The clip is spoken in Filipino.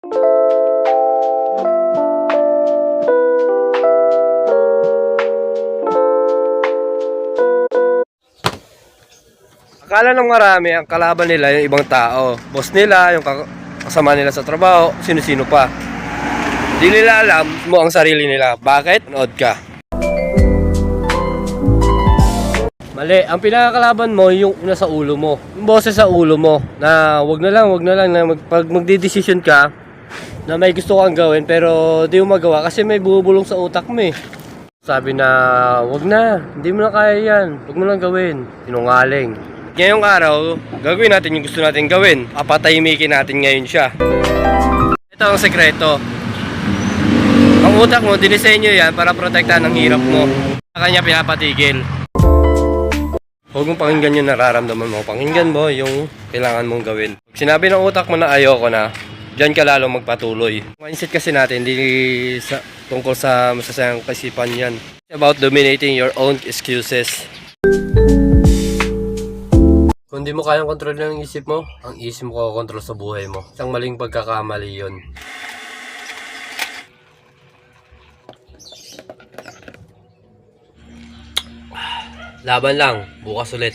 Akala ng marami, ang kalaban nila yung ibang tao. Boss nila, yung kasama nila sa trabaho, sino-sino pa. Di nila alam mo ang sarili nila. Bakit? Nood ka. Mali, ang pinakakalaban mo yung nasa ulo mo. Yung boses sa ulo mo na wag na lang na pag magdidesisyon ka na may gusto kang gawin pero di mo magawa kasi may bubulong sa utak mo eh. Sabi na, wag na, hindi mo na kaya yan. Wag mo lang gawin. Sinungaling. Ngayong araw, gagawin natin yung gusto natin gawin. Papatahimikin natin ngayon siya. Ito ang sekreto. Ang utak mo, dinisenyo yan para protektahan ang hirap mo. Sa kanya pinapatigil. Huwag mong pakinggan yung nararamdaman mo. Pakinggan mo yung kailangan mong gawin. Pag sinabi ng utak mo na ayoko na, diyan ka lalo magpatuloy. Mindset kasi natin, hindi tungkol sa masasayang kaisipan yan. It's about dominating your own excuses. Kung di mo kayang kontrol ng isip mo, ang isip mo kakontrol sa buhay mo. Isang maling pagkakamali yun. Laban lang, bukas ulit.